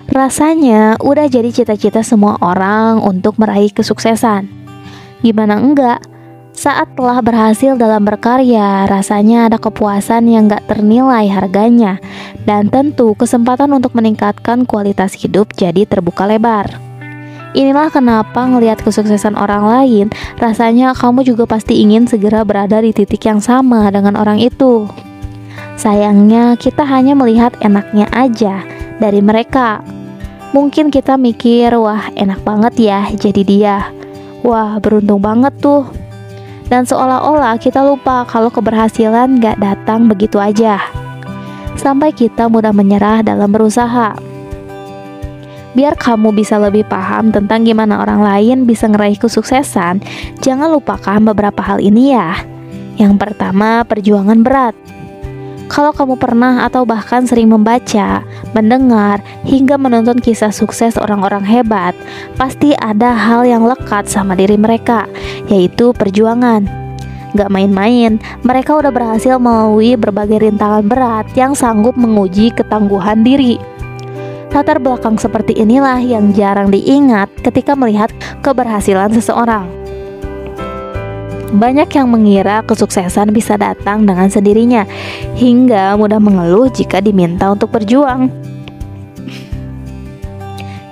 Rasanya udah jadi cita-cita semua orang untuk meraih kesuksesan. Gimana enggak? Saat telah berhasil dalam berkarya, rasanya ada kepuasan yang gak ternilai harganya. Dan tentu kesempatan untuk meningkatkan kualitas hidup jadi terbuka lebar. Inilah kenapa ngelihat kesuksesan orang lain, rasanya kamu juga pasti ingin segera berada di titik yang sama dengan orang itu. Sayangnya kita hanya melihat enaknya aja dari mereka. Mungkin kita mikir, wah enak banget ya jadi dia. Wah beruntung banget tuh. Dan seolah-olah kita lupa kalau keberhasilan gak datang begitu aja. Sampai kita mudah menyerah dalam berusaha. Biar kamu bisa lebih paham tentang gimana orang lain bisa ngeraih kesuksesan, jangan lupakan beberapa hal ini ya. Yang pertama, perjuangan berat. Kalau kamu pernah atau bahkan sering membaca, mendengar, hingga menonton kisah sukses orang-orang hebat, pasti ada hal yang lekat sama diri mereka, yaitu perjuangan. Gak main-main, mereka udah berhasil melalui berbagai rintangan berat yang sanggup menguji ketangguhan diri. Latar belakang seperti inilah yang jarang diingat ketika melihat keberhasilan seseorang. Banyak yang mengira kesuksesan bisa datang dengan sendirinya, hingga mudah mengeluh jika diminta untuk berjuang.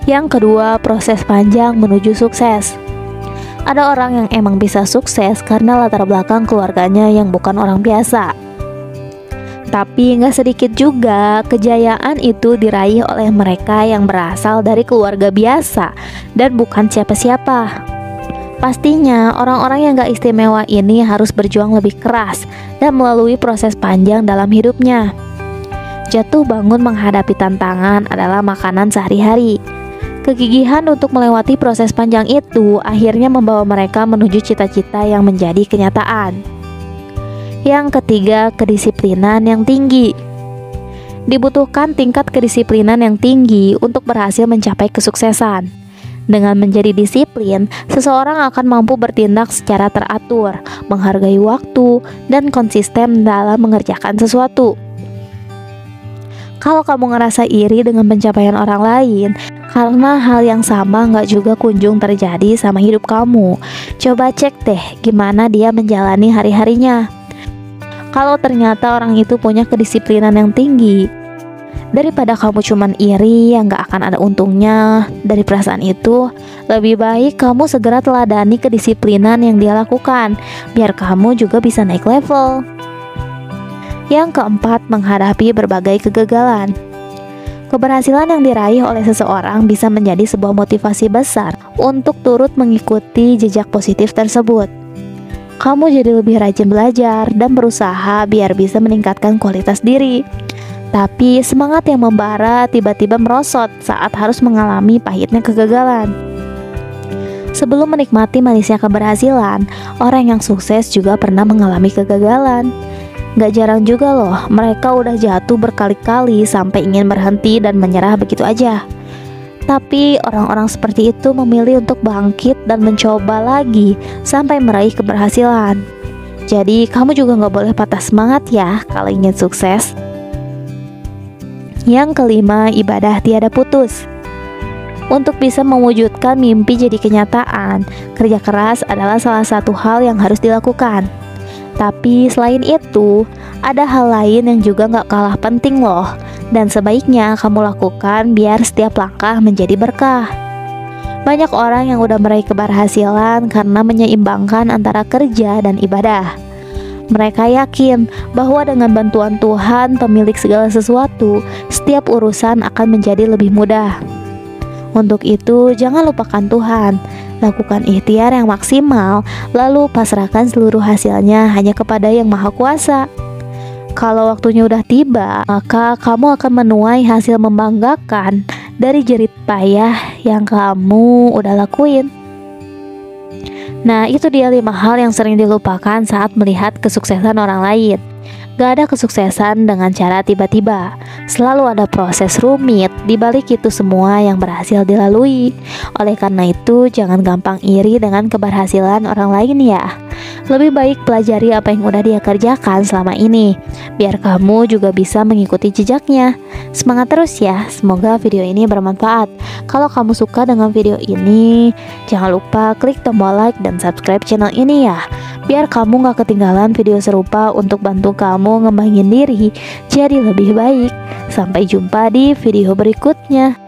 Yang kedua, proses panjang menuju sukses. Ada orang yang emang bisa sukses karena latar belakang keluarganya yang bukan orang biasa. Tapi gak sedikit juga kejayaan itu diraih oleh mereka yang berasal dari keluarga biasa dan bukan siapa-siapa. Pastinya orang-orang yang gak istimewa ini harus berjuang lebih keras dan melalui proses panjang dalam hidupnya. Jatuh bangun menghadapi tantangan adalah makanan sehari-hari. Kegigihan untuk melewati proses panjang itu akhirnya membawa mereka menuju cita-cita yang menjadi kenyataan. Yang ketiga, kedisiplinan yang tinggi. Dibutuhkan tingkat kedisiplinan yang tinggi untuk berhasil mencapai kesuksesan. Dengan menjadi disiplin, seseorang akan mampu bertindak secara teratur, menghargai waktu, dan konsisten dalam mengerjakan sesuatu. Kalau kamu ngerasa iri dengan pencapaian orang lain, karena hal yang sama gak juga kunjung terjadi sama hidup kamu, coba cek deh gimana dia menjalani hari-harinya. Kalau ternyata orang itu punya kedisiplinan yang tinggi, daripada kamu cuman iri yang gak akan ada untungnya dari perasaan itu, lebih baik kamu segera teladani kedisiplinan yang dia lakukan, biar kamu juga bisa naik level. Yang keempat, menghadapi berbagai kegagalan. Keberhasilan yang diraih oleh seseorang bisa menjadi sebuah motivasi besar untuk turut mengikuti jejak positif tersebut. Kamu jadi lebih rajin belajar dan berusaha biar bisa meningkatkan kualitas diri. Tapi semangat yang membara tiba-tiba merosot saat harus mengalami pahitnya kegagalan. Sebelum menikmati manisnya keberhasilan, orang yang sukses juga pernah mengalami kegagalan. Gak jarang juga loh, mereka udah jatuh berkali-kali sampai ingin berhenti dan menyerah begitu aja. Tapi orang-orang seperti itu memilih untuk bangkit dan mencoba lagi sampai meraih keberhasilan. Jadi kamu juga gak boleh patah semangat ya kalau ingin sukses. Yang kelima, ibadah tiada putus. Untuk bisa mewujudkan mimpi jadi kenyataan, kerja keras adalah salah satu hal yang harus dilakukan. Tapi selain itu, ada hal lain yang juga gak kalah penting loh, dan sebaiknya kamu lakukan biar setiap langkah menjadi berkah. Banyak orang yang udah meraih keberhasilan karena menyeimbangkan antara kerja dan ibadah. Mereka yakin bahwa dengan bantuan Tuhan, pemilik segala sesuatu, setiap urusan akan menjadi lebih mudah. Untuk itu, jangan lupakan Tuhan. Lakukan ikhtiar yang maksimal, lalu pasrahkan seluruh hasilnya hanya kepada Yang Maha Kuasa. Kalau waktunya udah tiba, maka kamu akan menuai hasil membanggakan dari jerih payah yang kamu udah lakuin. Nah, itu dia 5 hal yang sering dilupakan saat melihat kesuksesan orang lain. Gak ada kesuksesan dengan cara tiba-tiba. Selalu ada proses rumit di balik itu semua yang berhasil dilalui. Oleh karena itu, jangan gampang iri dengan keberhasilan orang lain ya. Lebih baik pelajari apa yang udah dia kerjakan selama ini, biar kamu juga bisa mengikuti jejaknya. Semangat terus ya, semoga video ini bermanfaat. Kalau kamu suka dengan video ini, jangan lupa klik tombol like dan subscribe channel ini ya, biar kamu gak ketinggalan video serupa untuk bantu kamu ngembangin diri jadi lebih baik. Sampai jumpa di video berikutnya.